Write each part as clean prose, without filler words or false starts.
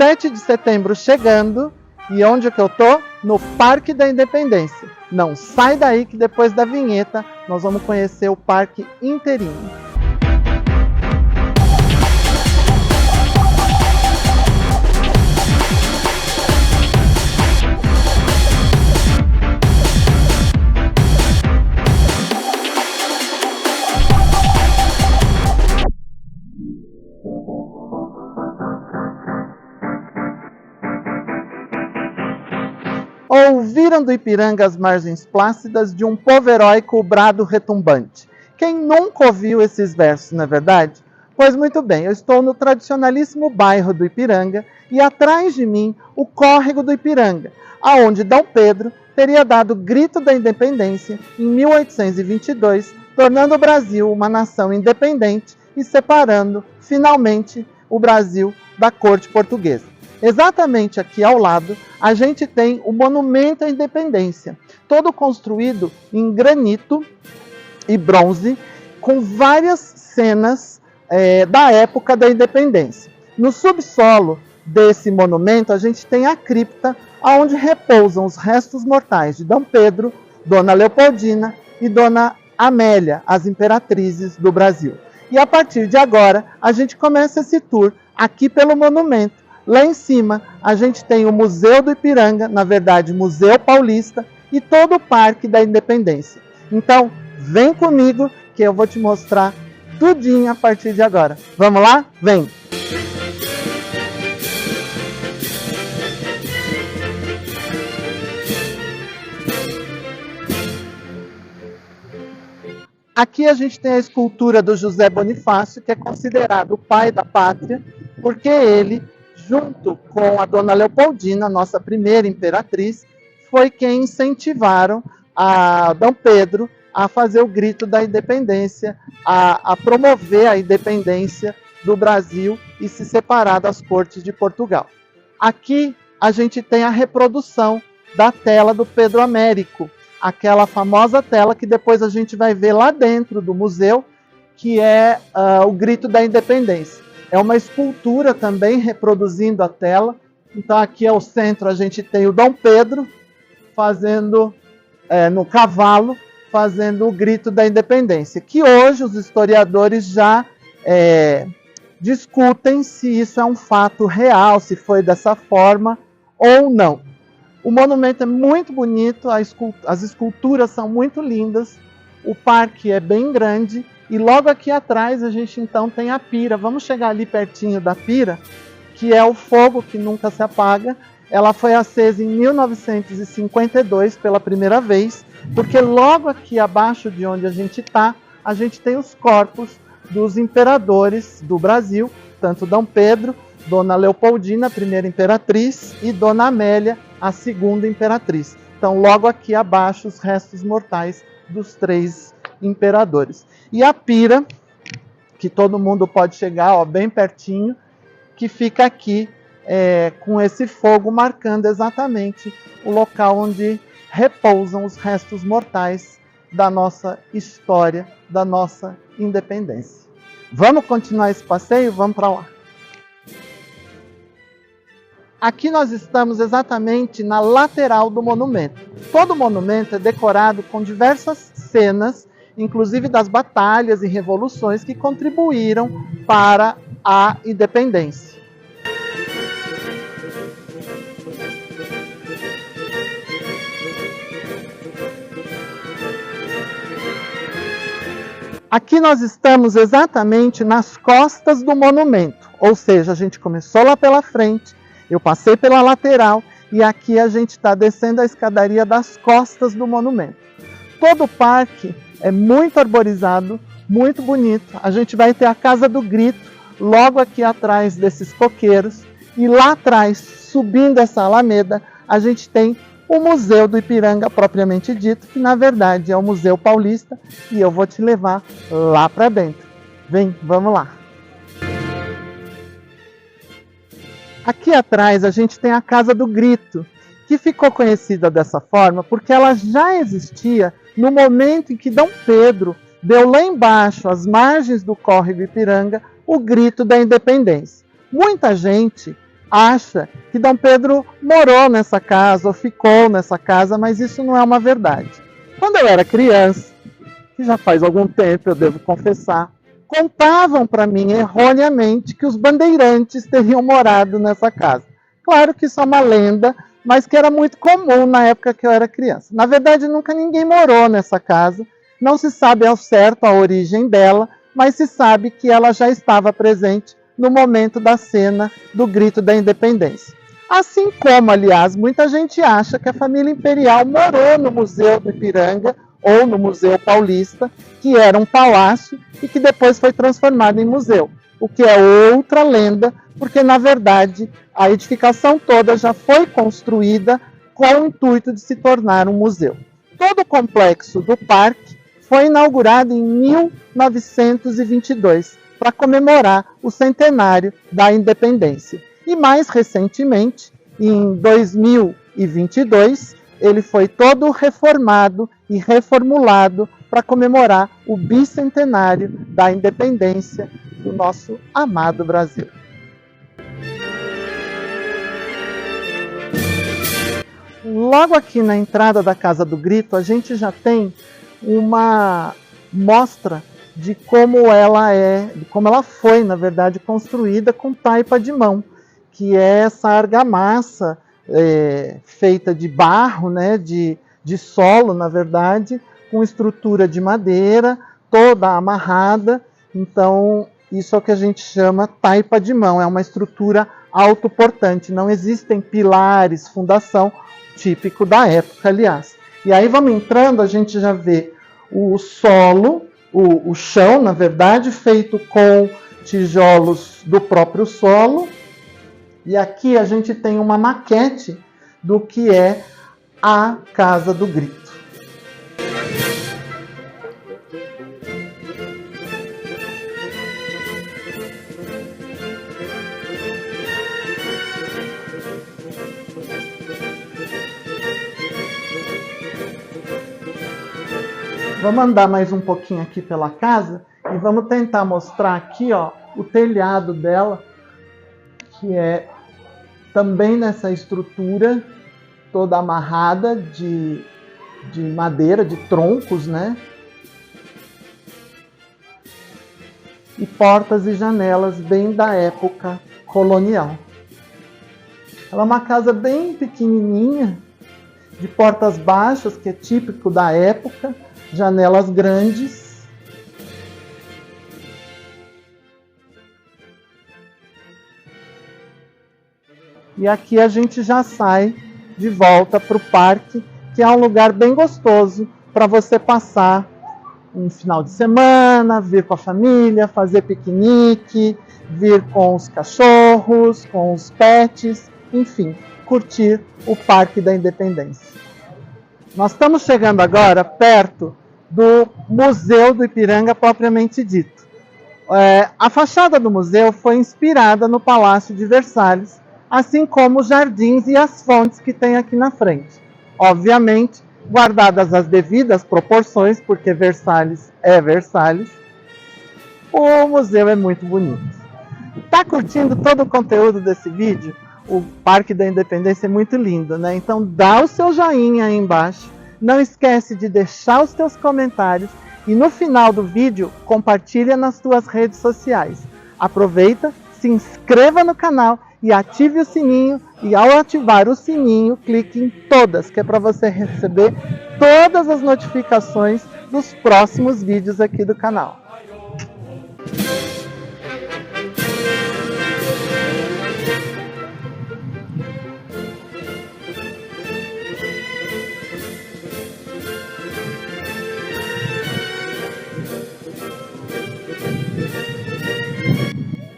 7 de setembro chegando, e onde é que eu tô? No Parque da Independência. Não sai daí que depois da vinheta nós vamos conhecer o parque inteirinho. Ouviram do Ipiranga as margens plácidas de um povo heróico, o brado retumbante. Quem nunca ouviu esses versos, não é verdade? Pois muito bem, eu estou no tradicionalíssimo bairro do Ipiranga e atrás de mim o córrego do Ipiranga, aonde Dom Pedro teria dado o grito da independência em 1822, tornando o Brasil uma nação independente e separando, finalmente, o Brasil da corte portuguesa. Exatamente aqui ao lado, a gente tem o Monumento à Independência, todo construído em granito e bronze, com várias cenas da época da independência. No subsolo desse monumento, a gente tem a cripta, onde repousam os restos mortais de Dom Pedro, Dona Leopoldina e Dona Amélia, as imperatrizes do Brasil. E a partir de agora, a gente começa esse tour aqui pelo monumento. Lá em cima, a gente tem o Museu do Ipiranga, na verdade, Museu Paulista, e todo o Parque da Independência. Então, vem comigo que eu vou te mostrar tudinho a partir de agora. Vamos lá? Vem! Aqui a gente tem a escultura do José Bonifácio, que é considerado o pai da pátria, porque ele, junto com a Dona Leopoldina, nossa primeira imperatriz, foi quem incentivaram a Dom Pedro a fazer o grito da independência, a promover a independência do Brasil e se separar das cortes de Portugal. Aqui a gente tem a reprodução da tela do Pedro Américo, aquela famosa tela que depois a gente vai ver lá dentro do museu, que é o grito da independência. É uma escultura também reproduzindo a tela. Então aqui ao centro a gente tem o Dom Pedro fazendo, no cavalo, fazendo o grito da independência. Que hoje os historiadores já discutem se isso é um fato real, se foi dessa forma ou não. O monumento é muito bonito, as esculturas são muito lindas, o parque é bem grande. E logo aqui atrás a gente então tem a pira. Vamos chegar ali pertinho da pira, que é o fogo que nunca se apaga. Ela foi acesa em 1952 pela primeira vez, porque logo aqui abaixo de onde a gente está, a gente tem os corpos dos imperadores do Brasil, tanto Dom Pedro, Dona Leopoldina, a primeira imperatriz, e Dona Amélia, a segunda imperatriz. Então logo aqui abaixo os restos mortais dos três imperadores. E a pira, que todo mundo pode chegar, ó, bem pertinho, que fica aqui com esse fogo marcando exatamente o local onde repousam os restos mortais da nossa história, da nossa independência. Vamos continuar esse passeio? Vamos para lá. Aqui nós estamos exatamente na lateral do monumento. Todo monumento é decorado com diversas cenas, inclusive das batalhas e revoluções que contribuíram para a independência. Aqui nós estamos exatamente nas costas do monumento, ou seja, a gente começou lá pela frente, eu passei pela lateral e aqui a gente está descendo a escadaria das costas do monumento. Todo o parque é muito arborizado, muito bonito. A gente vai ter a Casa do Grito logo aqui atrás desses coqueiros e lá atrás, subindo essa alameda, a gente tem o Museu do Ipiranga propriamente dito, que na verdade é o Museu Paulista, e eu vou te levar lá para dentro. Vem, vamos lá. Aqui atrás a gente tem a Casa do Grito, que ficou conhecida dessa forma porque ela já existia no momento em que Dom Pedro deu lá embaixo, às margens do córrego Ipiranga, o grito da independência. Muita gente acha que Dom Pedro morou nessa casa ou ficou nessa casa, mas isso não é uma verdade. Quando eu era criança, que já faz algum tempo, eu devo confessar, contavam para mim erroneamente que os bandeirantes teriam morado nessa casa. Claro que isso é uma lenda, mas que era muito comum na época que eu era criança. Na verdade, nunca ninguém morou nessa casa, não se sabe ao certo a origem dela, mas se sabe que ela já estava presente no momento da cena do Grito da Independência. Assim como, aliás, muita gente acha que a família imperial morou no Museu do Ipiranga ou no Museu Paulista, que era um palácio e que depois foi transformado em museu, o que é outra lenda, porque na verdade a edificação toda já foi construída com o intuito de se tornar um museu. Todo o complexo do parque foi inaugurado em 1922, para comemorar o centenário da independência. E mais recentemente, em 2022, ele foi todo reformado e reformulado para comemorar o bicentenário da independência do nosso amado Brasil. Logo aqui na entrada da Casa do Grito, a gente já tem uma mostra de como ela foi, na verdade, construída com taipa de mão, que é essa argamassa feita de barro, né, de solo, na verdade, com estrutura de madeira, toda amarrada. Então, isso é o que a gente chama taipa de mão, é uma estrutura autoportante, não existem pilares, fundação, típico da época, aliás. E aí vamos entrando, a gente já vê o solo, o chão, na verdade, feito com tijolos do próprio solo. E aqui a gente tem uma maquete do que é a Casa do Grito. Vamos andar mais um pouquinho aqui pela casa e vamos tentar mostrar aqui, ó, o telhado dela, que é também nessa estrutura toda amarrada de madeira, de troncos, né? E portas e janelas bem da época colonial. Ela é uma casa bem pequenininha, de portas baixas, que é típico da época, janelas grandes. E aqui a gente já sai de volta para o parque, que é um lugar bem gostoso para você passar um final de semana, vir com a família, fazer piquenique, vir com os cachorros, com os pets, enfim, curtir o Parque da Independência. Nós estamos chegando agora perto do Museu do Ipiranga propriamente dito. A fachada do museu foi inspirada no Palácio de Versalhes, assim como os jardins e as fontes que tem aqui na frente. Obviamente, guardadas as devidas proporções, porque Versalhes é Versalhes, o museu é muito bonito. Está curtindo todo o conteúdo desse vídeo? O Parque da Independência é muito lindo, né? Então dá o seu joinha aí embaixo, não esquece de deixar os teus comentários e no final do vídeo compartilha nas tuas redes sociais. Aproveita, se inscreva no canal e ative o sininho, e ao ativar o sininho, clique em todas, que é para você receber todas as notificações dos próximos vídeos aqui do canal.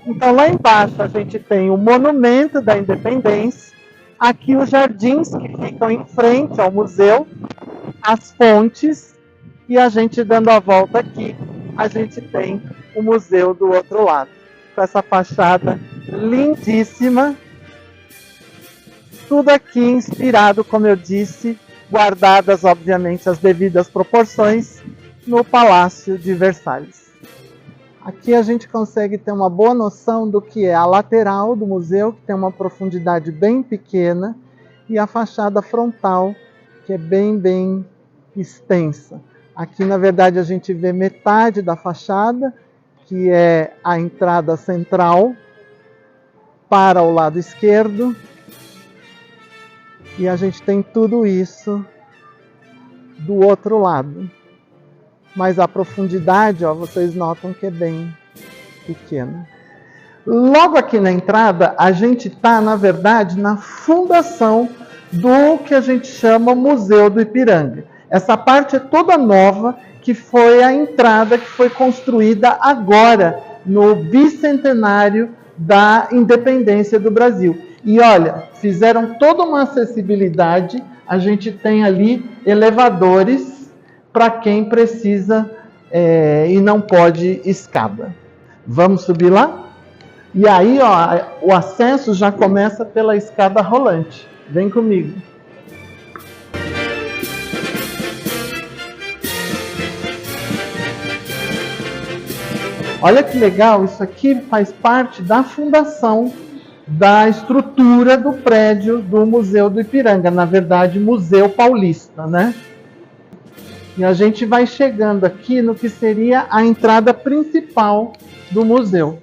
Então lá embaixo a gente tem o Monumento da Independência, aqui os jardins que ficam em frente ao museu, as fontes, e a gente dando a volta aqui, a gente tem o museu do outro lado, com essa fachada lindíssima, tudo aqui inspirado, como eu disse, guardadas obviamente as devidas proporções, no Palácio de Versalhes. Aqui a gente consegue ter uma boa noção do que é a lateral do museu, que tem uma profundidade bem pequena, e a fachada frontal, que é bem extensa. Aqui, na verdade, a gente vê metade da fachada, que é a entrada central para o lado esquerdo. E a gente tem tudo isso do outro lado. Mas a profundidade, ó, vocês notam que é bem pequena. Logo aqui na entrada, a gente está, na verdade, na fundação do que a gente chama Museu do Ipiranga. Essa parte é toda nova, que foi a entrada que foi construída agora, no bicentenário da independência do Brasil. E olha, fizeram toda uma acessibilidade, a gente tem ali elevadores para quem precisa e não pode escada. Vamos subir lá? E aí, ó, o acesso já começa pela escada rolante. Vem comigo. Olha que legal, isso aqui faz parte da fundação da estrutura do prédio do Museu do Ipiranga, na verdade, Museu Paulista, né? E a gente vai chegando aqui no que seria a entrada principal do museu.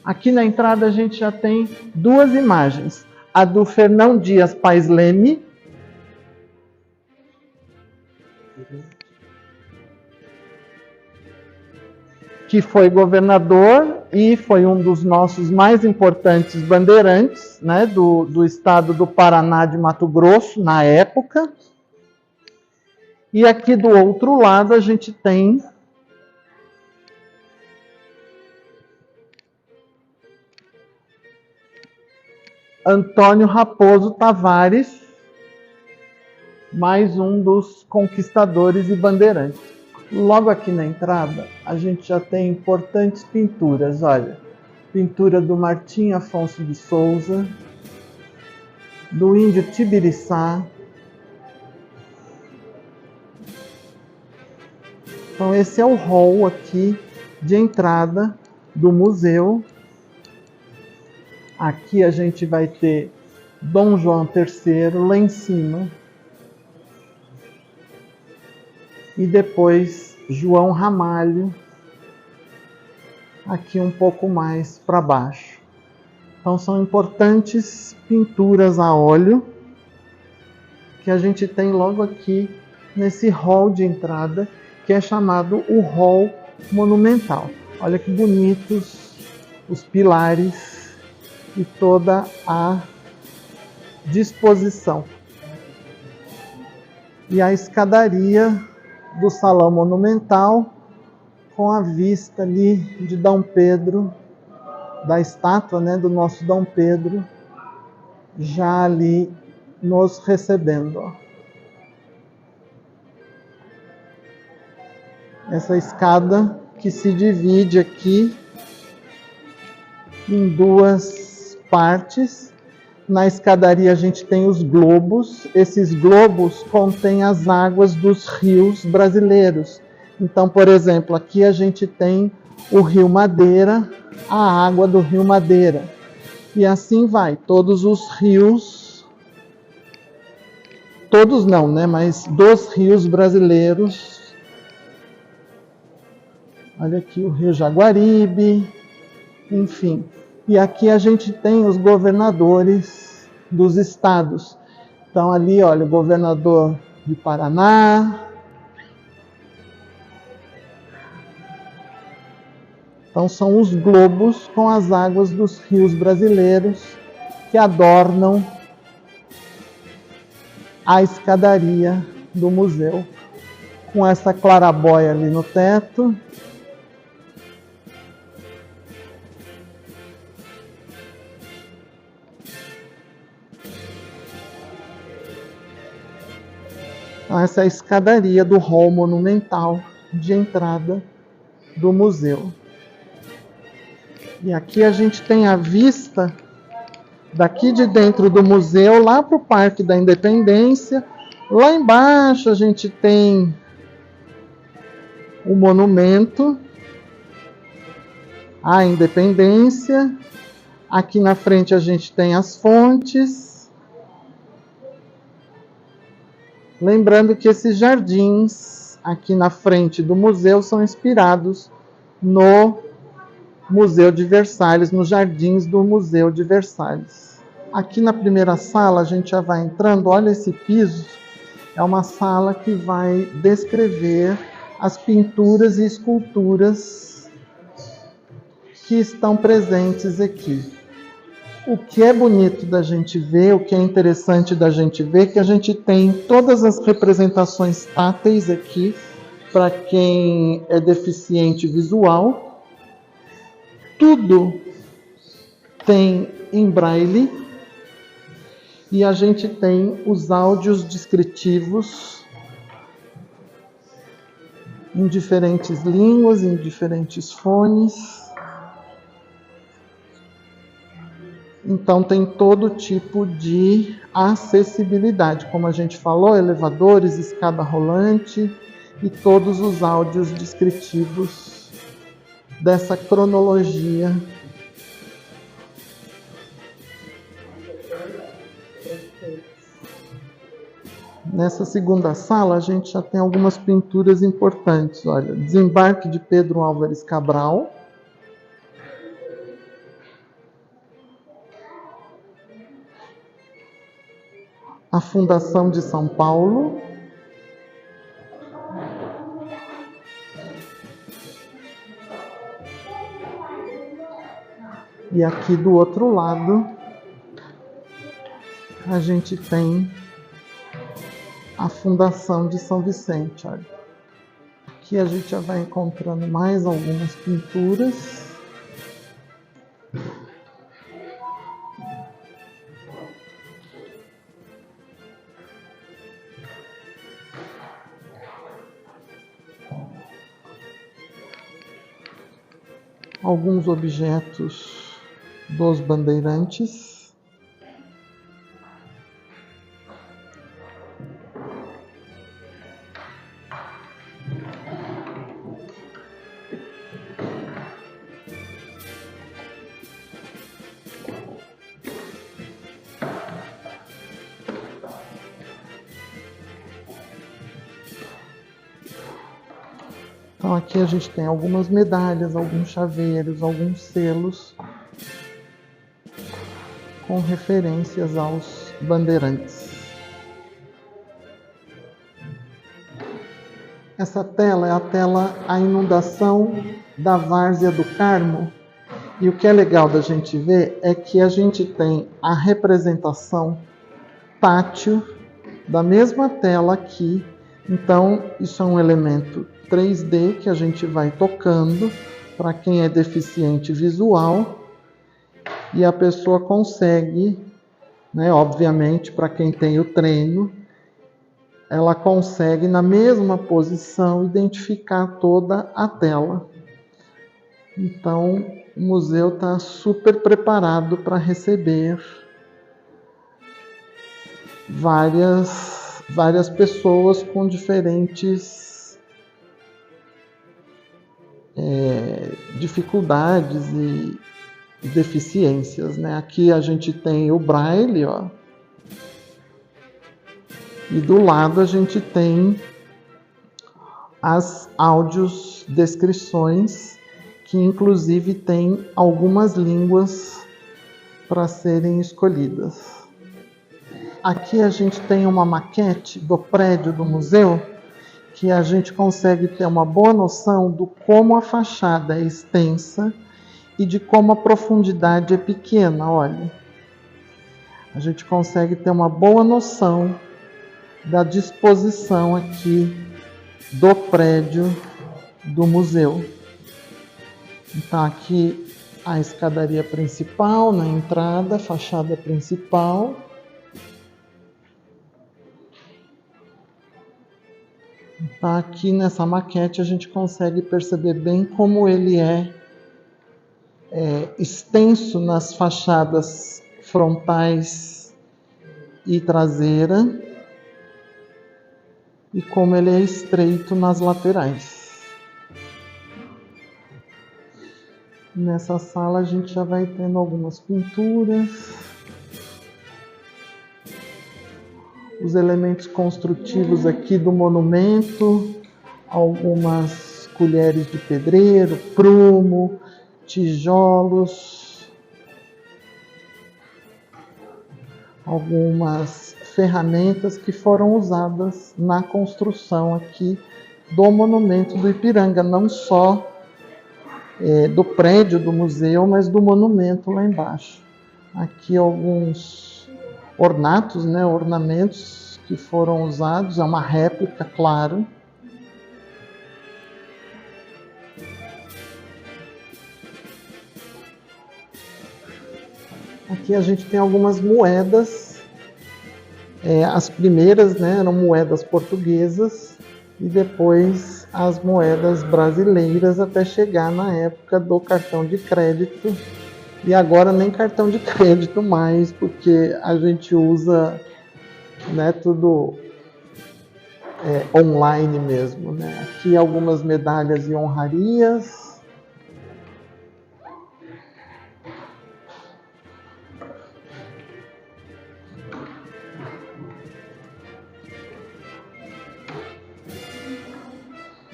Aqui na entrada a gente já tem duas imagens. A do Fernão Dias Pais Leme, que foi governador e foi um dos nossos mais importantes bandeirantes, né, do estado do Paraná de Mato Grosso, na época. E aqui do outro lado a gente tem Antônio Raposo Tavares, mais um dos conquistadores e bandeirantes. Logo aqui na entrada, a gente já tem importantes pinturas. Olha, pintura do Martim Afonso de Souza, do Índio Tibiriçá. Então esse é o hall aqui de entrada do museu. Aqui a gente vai ter Dom João III lá em cima. E depois João Ramalho, aqui um pouco mais para baixo. Então são importantes pinturas a óleo que a gente tem logo aqui nesse hall de entrada, que é chamado o hall monumental. Olha que bonitos os pilares e toda a disposição. E a escadaria do Salão Monumental, com a vista ali de Dom Pedro, da estátua, né, do nosso Dom Pedro, já ali nos recebendo. Ó. Essa escada que se divide aqui em duas partes. Na escadaria a gente tem os globos. Esses globos contêm as águas dos rios brasileiros. Então, por exemplo, aqui a gente tem o Rio Madeira, a água do Rio Madeira. E assim vai, todos os rios, todos não, né? Mas dos rios brasileiros. Olha aqui o Rio Jaguaribe, enfim. E aqui a gente tem os governadores dos estados. Então ali, olha, o governador de Paraná. Então são os globos com as águas dos rios brasileiros que adornam a escadaria do museu. Com essa clarabóia ali no teto. Essa é a escadaria do hall monumental de entrada do museu. E aqui a gente tem a vista daqui de dentro do museu lá para o Parque da Independência. Lá embaixo a gente tem o monumento à independência. Aqui na frente a gente tem as fontes. Lembrando que esses jardins aqui na frente do museu são inspirados no Museu de Versalhes, nos jardins do Museu de Versalhes. Aqui na primeira sala a gente já vai entrando, olha esse piso, é uma sala que vai descrever as pinturas e esculturas que estão presentes aqui. O que é bonito da gente ver, o que é interessante da gente ver, é que a gente tem todas as representações táteis aqui para quem é deficiente visual. Tudo tem em braille e a gente tem os áudios descritivos em diferentes línguas, em diferentes fones. Então tem todo tipo de acessibilidade, como a gente falou, elevadores, escada rolante e todos os áudios descritivos dessa cronologia. Nessa segunda sala a gente já tem algumas pinturas importantes. Olha, Desembarque de Pedro Álvares Cabral. A Fundação de São Paulo. E aqui do outro lado, a gente tem a Fundação de São Vicente. Olha. Aqui a gente já vai encontrando mais algumas pinturas. Alguns objetos dos bandeirantes. Então aqui a gente tem algumas medalhas, alguns chaveiros, alguns selos com referências aos bandeirantes. Essa tela é a tela A Inundação da Várzea do Carmo. E o que é legal da gente ver é que a gente tem a representação tátil da mesma tela aqui. Então, isso é um elemento 3D que a gente vai tocando para quem é deficiente visual e a pessoa consegue, né, obviamente, para quem tem o treino, ela consegue, na mesma posição, identificar toda a tela. Então, o museu está super preparado para receber várias pessoas com diferentes dificuldades e deficiências, né? Aqui a gente tem o braille, ó, e do lado a gente tem as áudios descrições, que inclusive tem algumas línguas para serem escolhidas. Aqui a gente tem uma maquete do prédio do museu, que a gente consegue ter uma boa noção do como a fachada é extensa e de como a profundidade é pequena, olha. A gente consegue ter uma boa noção da disposição aqui do prédio do museu. Então aqui a escadaria principal, na entrada, fachada principal. Então, aqui nessa maquete a gente consegue perceber bem como ele é extenso nas fachadas frontais e traseira e como ele é estreito nas laterais. Nessa sala a gente já vai tendo algumas pinturas. Os elementos construtivos aqui do monumento, algumas colheres de pedreiro, prumo, tijolos, algumas ferramentas que foram usadas na construção aqui do monumento do Ipiranga, não só do prédio do museu, mas do monumento lá embaixo. Aqui alguns ornatos, ornamentos que foram usados, é uma réplica, claro. Aqui a gente tem algumas moedas, as primeiras eram moedas portuguesas e depois as moedas brasileiras até chegar na época do cartão de crédito. E agora nem cartão de crédito mais, porque a gente usa tudo online mesmo. Aqui algumas medalhas e honrarias.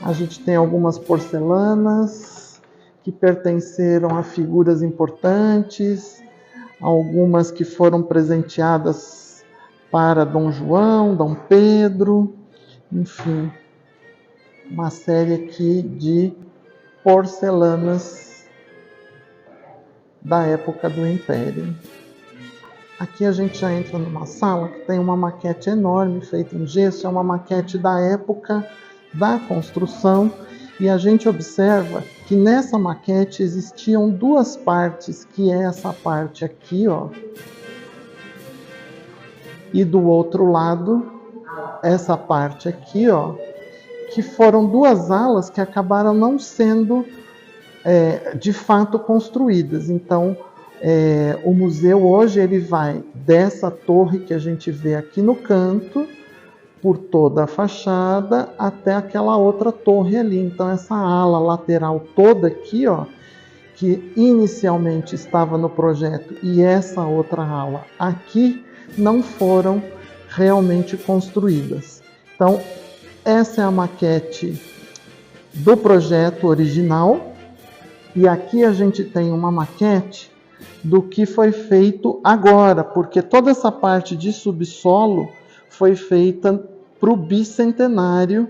A gente tem algumas porcelanas que pertenceram a figuras importantes, algumas que foram presenteadas para Dom João, Dom Pedro, enfim, uma série aqui de porcelanas da época do Império. Aqui a gente já entra numa sala que tem uma maquete enorme feita em gesso, é uma maquete da época da construção, e a gente observa que nessa maquete existiam duas partes, que é essa parte aqui, e do outro lado, essa parte aqui, que foram duas alas que acabaram não sendo de fato construídas. Então, o museu hoje ele vai dessa torre que a gente vê aqui no canto, por toda a fachada até aquela outra torre ali. Então essa ala lateral toda aqui, que inicialmente estava no projeto, e essa outra ala aqui não foram realmente construídas. Então essa é a maquete do projeto original, e aqui a gente tem uma maquete do que foi feito agora, porque toda essa parte de subsolo foi feita para o bicentenário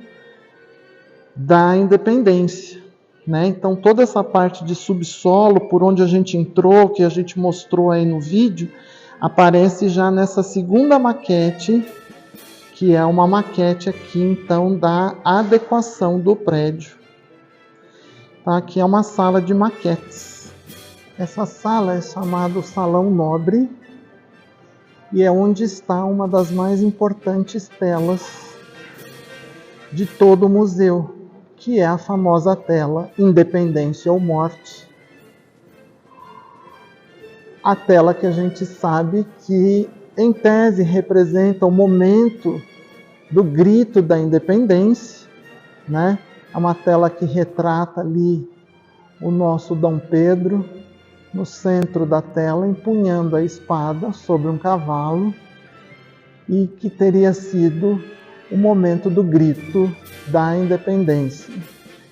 da independência. Então toda essa parte de subsolo, por onde a gente entrou, que a gente mostrou aí no vídeo, aparece já nessa segunda maquete, que é uma maquete aqui então da adequação do prédio. Então, aqui é uma sala de maquetes. Essa sala é chamada Salão Nobre, e é onde está uma das mais importantes telas de todo o museu, que é a famosa tela Independência ou Morte. A tela que a gente sabe que, em tese, representa o momento do grito da independência, É uma tela que retrata ali o nosso Dom Pedro, no centro da tela, empunhando a espada sobre um cavalo, e que teria sido o momento do grito da independência,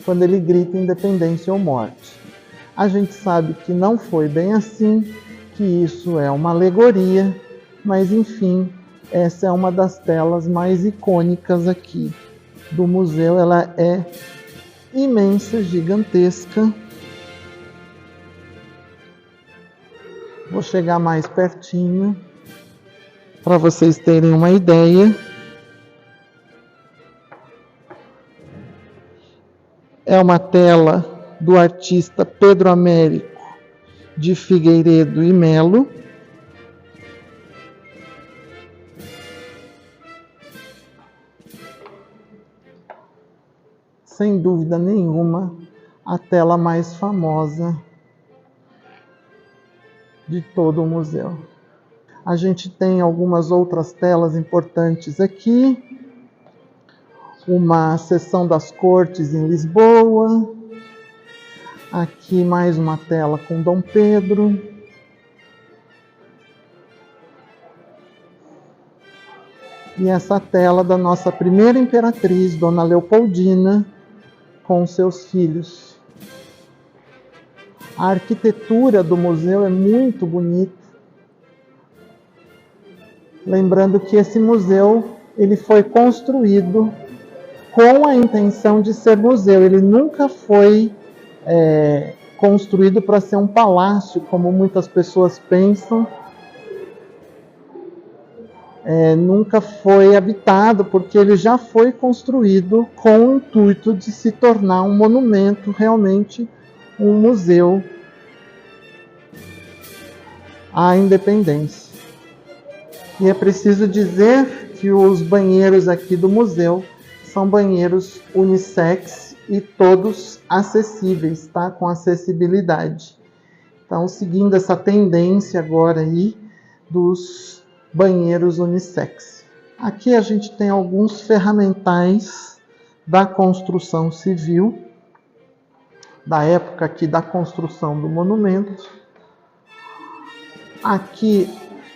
quando ele grita independência ou morte. A gente sabe que não foi bem assim, que isso é uma alegoria, mas enfim, essa é uma das telas mais icônicas aqui do museu. Ela é imensa, gigantesca. Vou chegar mais pertinho para vocês terem uma ideia. É uma tela do artista Pedro Américo de Figueiredo e Melo. Sem dúvida nenhuma, a tela mais famosa de todo o museu. A gente tem algumas outras telas importantes aqui. Uma sessão das cortes em Lisboa. Aqui mais uma tela com Dom Pedro. E essa tela da nossa primeira imperatriz, Dona Leopoldina, com seus filhos. A arquitetura do museu é muito bonita. Lembrando que esse museu ele foi construído com a intenção de ser museu. Ele nunca foi construído para ser um palácio, como muitas pessoas pensam. Nunca foi habitado, porque ele já foi construído com o intuito de se tornar um monumento, realmente um museu à independência. E é preciso dizer que os banheiros aqui do museu são banheiros unissex e todos acessíveis, tá? Com acessibilidade. Então, seguindo essa tendência agora aí dos banheiros unissex. Aqui a gente tem alguns ferramentais da construção civil, da época aqui da construção do monumento. Aqui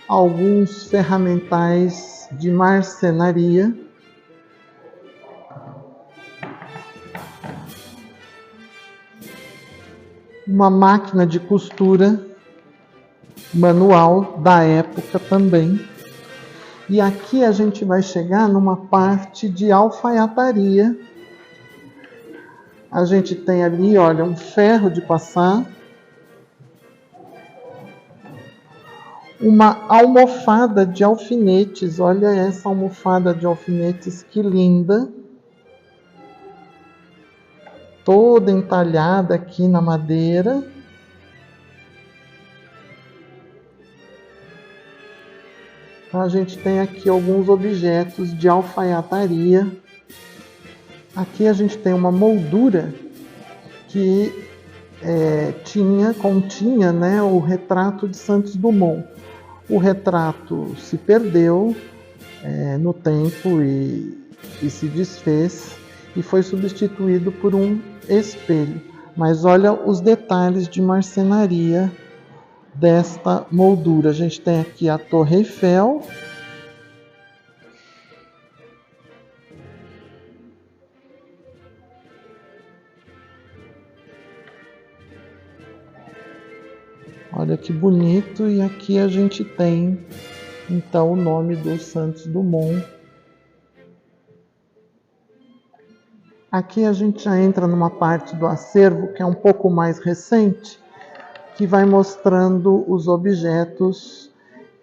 alguns ferramentais de marcenaria. Uma máquina de costura manual da época também. E aqui a gente vai chegar numa parte de alfaiataria. A gente tem ali, olha, um ferro de passar. Uma almofada de alfinetes. Olha essa almofada de alfinetes, que linda. Toda entalhada aqui na madeira. A gente tem aqui alguns objetos de alfaiataria. Aqui a gente tem uma moldura que continha, né, o retrato de Santos Dumont. O retrato se perdeu no tempo e se desfez e foi substituído por um espelho. Mas olha os detalhes de marcenaria desta moldura. A gente tem aqui a Torre Eiffel. Olha que bonito. E aqui a gente tem, então, o nome do Santos Dumont. Aqui a gente já entra numa parte do acervo que é um pouco mais recente, que vai mostrando os objetos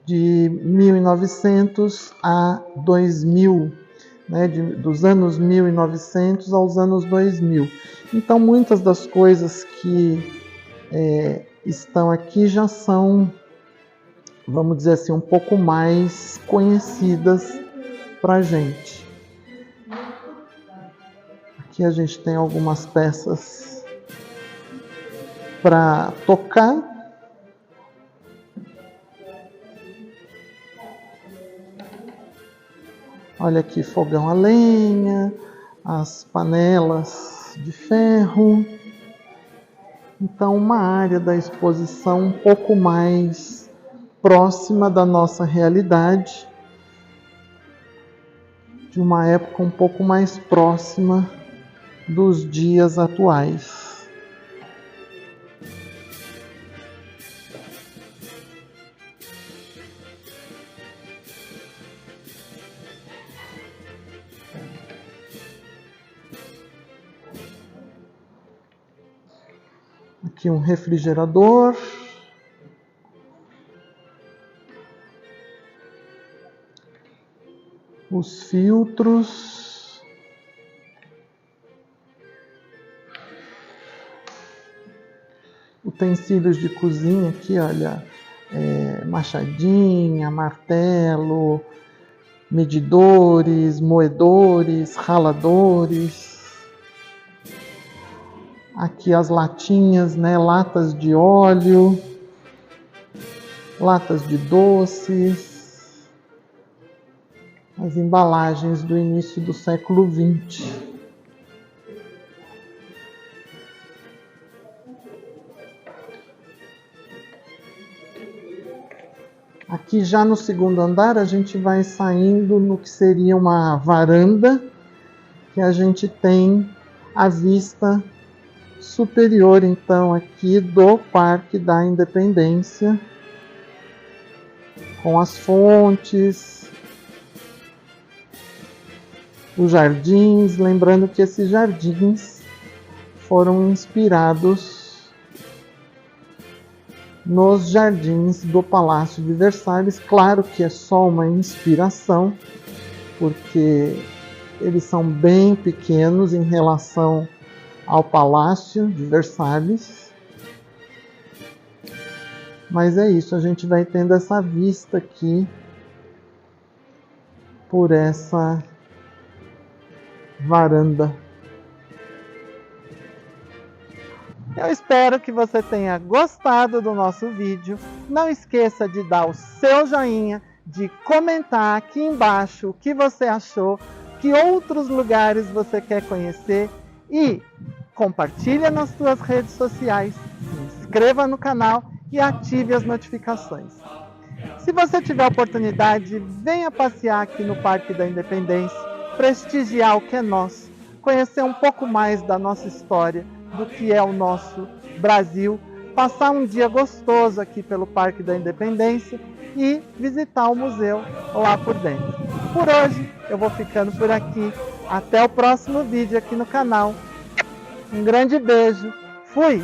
de 1900 a 2000, né, dos anos 1900 aos anos 2000. Então, muitas das coisas que estão aqui já são, vamos dizer assim, um pouco mais conhecidas para a gente. Aqui a gente tem algumas peças para tocar. Olha aqui, fogão a lenha, as panelas de ferro. Então, uma área da exposição um pouco mais próxima da nossa realidade, de uma época um pouco mais próxima dos dias atuais. Aqui um refrigerador. Os filtros. Utensílios de cozinha aqui, olha, machadinha, martelo, medidores, moedores, raladores. Aqui as latinhas, né? Latas de óleo, latas de doces, as embalagens do início do século XX. Aqui já no segundo andar a gente vai saindo no que seria uma varanda, que a gente tem a vista superior então aqui do Parque da Independência, com as fontes, os jardins, lembrando que esses jardins foram inspirados nos jardins do Palácio de Versalhes. Claro que é só uma inspiração, porque eles são bem pequenos em relação ao Palácio de Versalhes. Mas é isso, a gente vai tendo essa vista aqui por essa varanda. Eu espero que você tenha gostado do nosso vídeo. Não esqueça de dar o seu joinha, de comentar aqui embaixo o que você achou, que outros lugares você quer conhecer e compartilha nas suas redes sociais, se inscreva no canal e ative as notificações. Se você tiver oportunidade, venha passear aqui no Parque da Independência, prestigiar o que é nosso, conhecer um pouco mais da nossa história, do que é o nosso Brasil, passar um dia gostoso aqui pelo Parque da Independência e visitar o museu lá por dentro. Por hoje eu vou ficando por aqui. Até o próximo vídeo aqui no canal. Um grande beijo. Fui!